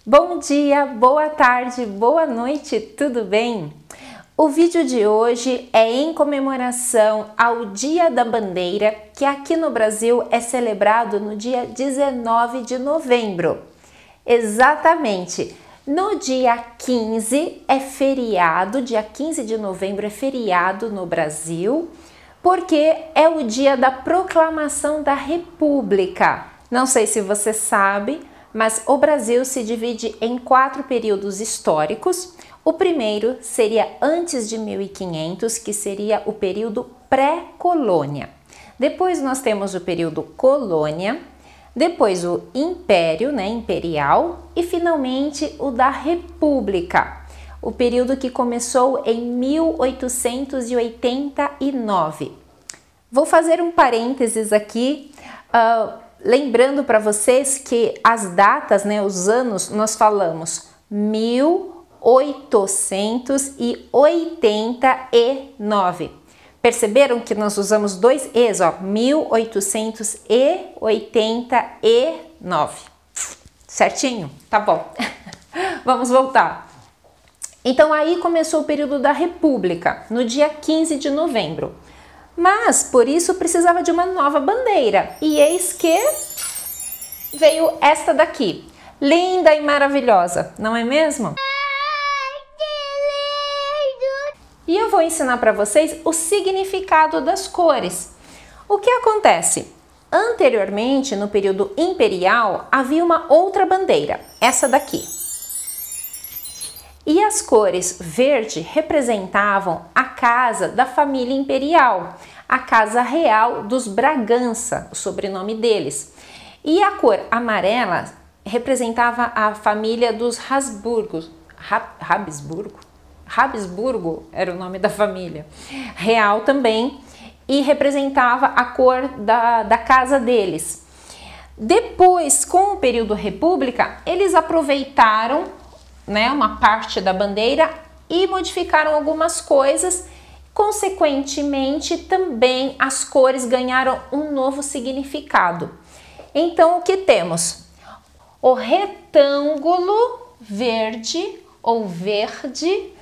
Bom dia, boa tarde, boa noite, tudo bem? O vídeo de hoje é em comemoração ao Dia da Bandeira, que aqui no Brasil é celebrado no dia 19 de novembro. Exatamente, no dia 15 é feriado, dia 15 de novembro é feriado no Brasil, porque é o dia da proclamação da República. Não sei se você sabe, mas o Brasil se divide em 4 períodos históricos. O primeiro seria antes de 1500, que seria o período pré-colônia. Depois nós temos o período colônia, depois o império, imperial, e finalmente o da república, o período que começou em 1889. Vou fazer um parênteses aqui, lembrando para vocês que as datas, os anos, nós falamos 1889. Perceberam que nós usamos dois E's, 1889. Certinho? Tá bom. Vamos voltar. Então aí começou o período da República, no dia 15 de novembro. Mas, por isso, precisava de uma nova bandeira. E eis que veio esta daqui. Linda e maravilhosa, não é mesmo? E eu vou ensinar para vocês o significado das cores. O que acontece? Anteriormente, no período imperial, havia uma outra bandeira, essa daqui. E as cores verde representavam a casa da família imperial, a casa real dos Bragança, o sobrenome deles. E a cor amarela representava a família dos Habsburgo era o nome da família, real também, e representava a cor da casa deles. Depois, com o período república, eles aproveitaram uma parte da bandeira e modificaram algumas coisas. Consequentemente, também as cores ganharam um novo significado. Então, o que temos? O retângulo verde ou verde,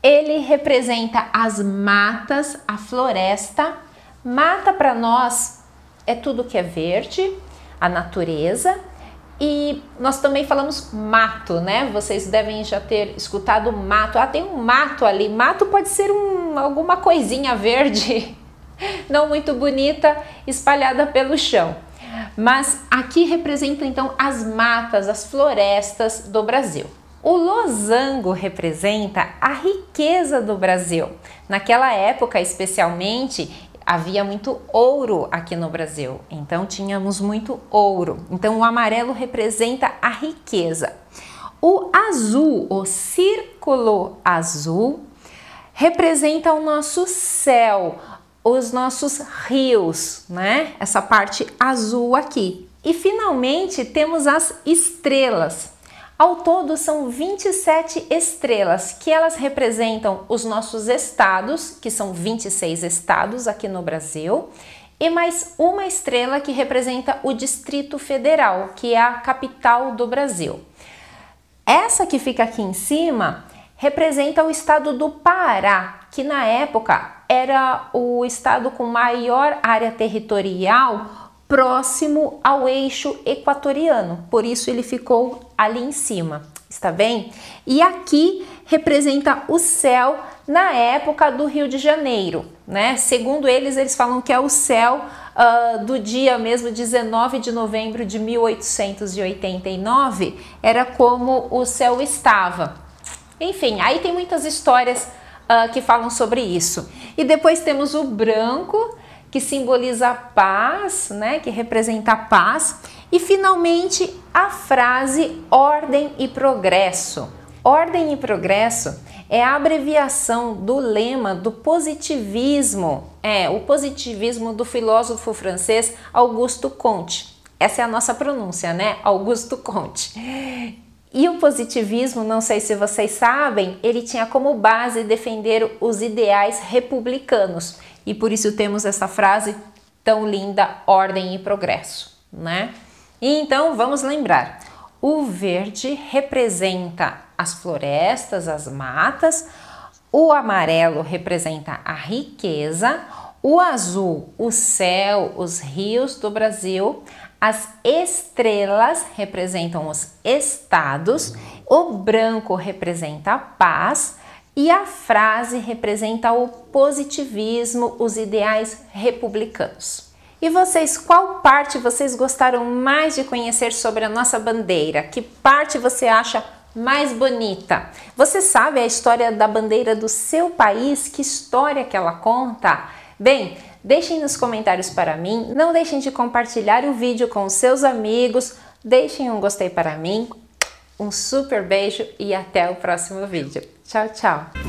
ele representa as matas, a floresta. Mata para nós é tudo que é verde, a natureza. E nós também falamos mato, Vocês devem já ter escutado mato. Tem um mato ali. Mato pode ser alguma coisinha verde, não muito bonita, espalhada pelo chão. Mas aqui representa então as matas, as florestas do Brasil. O losango representa a riqueza do Brasil. Naquela época, especialmente, havia muito ouro aqui no Brasil, então tínhamos muito ouro. Então o amarelo representa a riqueza. O azul, o círculo azul, representa o nosso céu, os nossos rios, Essa parte azul aqui. E finalmente temos as estrelas. Ao todo são 27 estrelas, que elas representam os nossos estados, que são 26 estados aqui no Brasil, e mais uma estrela que representa o Distrito Federal, que é a capital do Brasil. Essa que fica aqui em cima representa o estado do Pará, que na época era o estado com maior área territorial próximo ao eixo equatoriano, por isso ele ficou ali em cima, está bem? E aqui representa o céu na época do Rio de Janeiro, Segundo eles falam que é o céu do dia mesmo 19 de novembro de 1889, era como o céu estava. Enfim, aí tem muitas histórias que falam sobre isso. E depois temos o branco, que simboliza a paz, que representa a paz. E finalmente a frase ordem e progresso. Ordem e progresso é a abreviação do lema do positivismo, o positivismo do filósofo francês Auguste Comte. Essa é a nossa pronúncia, Auguste Comte. E o positivismo, não sei se vocês sabem, ele tinha como base defender os ideais republicanos. E por isso temos essa frase tão linda, ordem e progresso, E então vamos lembrar. O verde representa as florestas, as matas. O amarelo representa a riqueza. O azul, o céu, os rios do Brasil. As estrelas representam os estados. O branco representa a paz. E a frase representa o positivismo, os ideais republicanos. E vocês, qual parte vocês gostaram mais de conhecer sobre a nossa bandeira? Que parte você acha mais bonita? Você sabe a história da bandeira do seu país? Que história que ela conta? Bem, deixem nos comentários para mim, não deixem de compartilhar o vídeo com os seus amigos, deixem um gostei para mim, um super beijo e até o próximo vídeo. Tchau, tchau!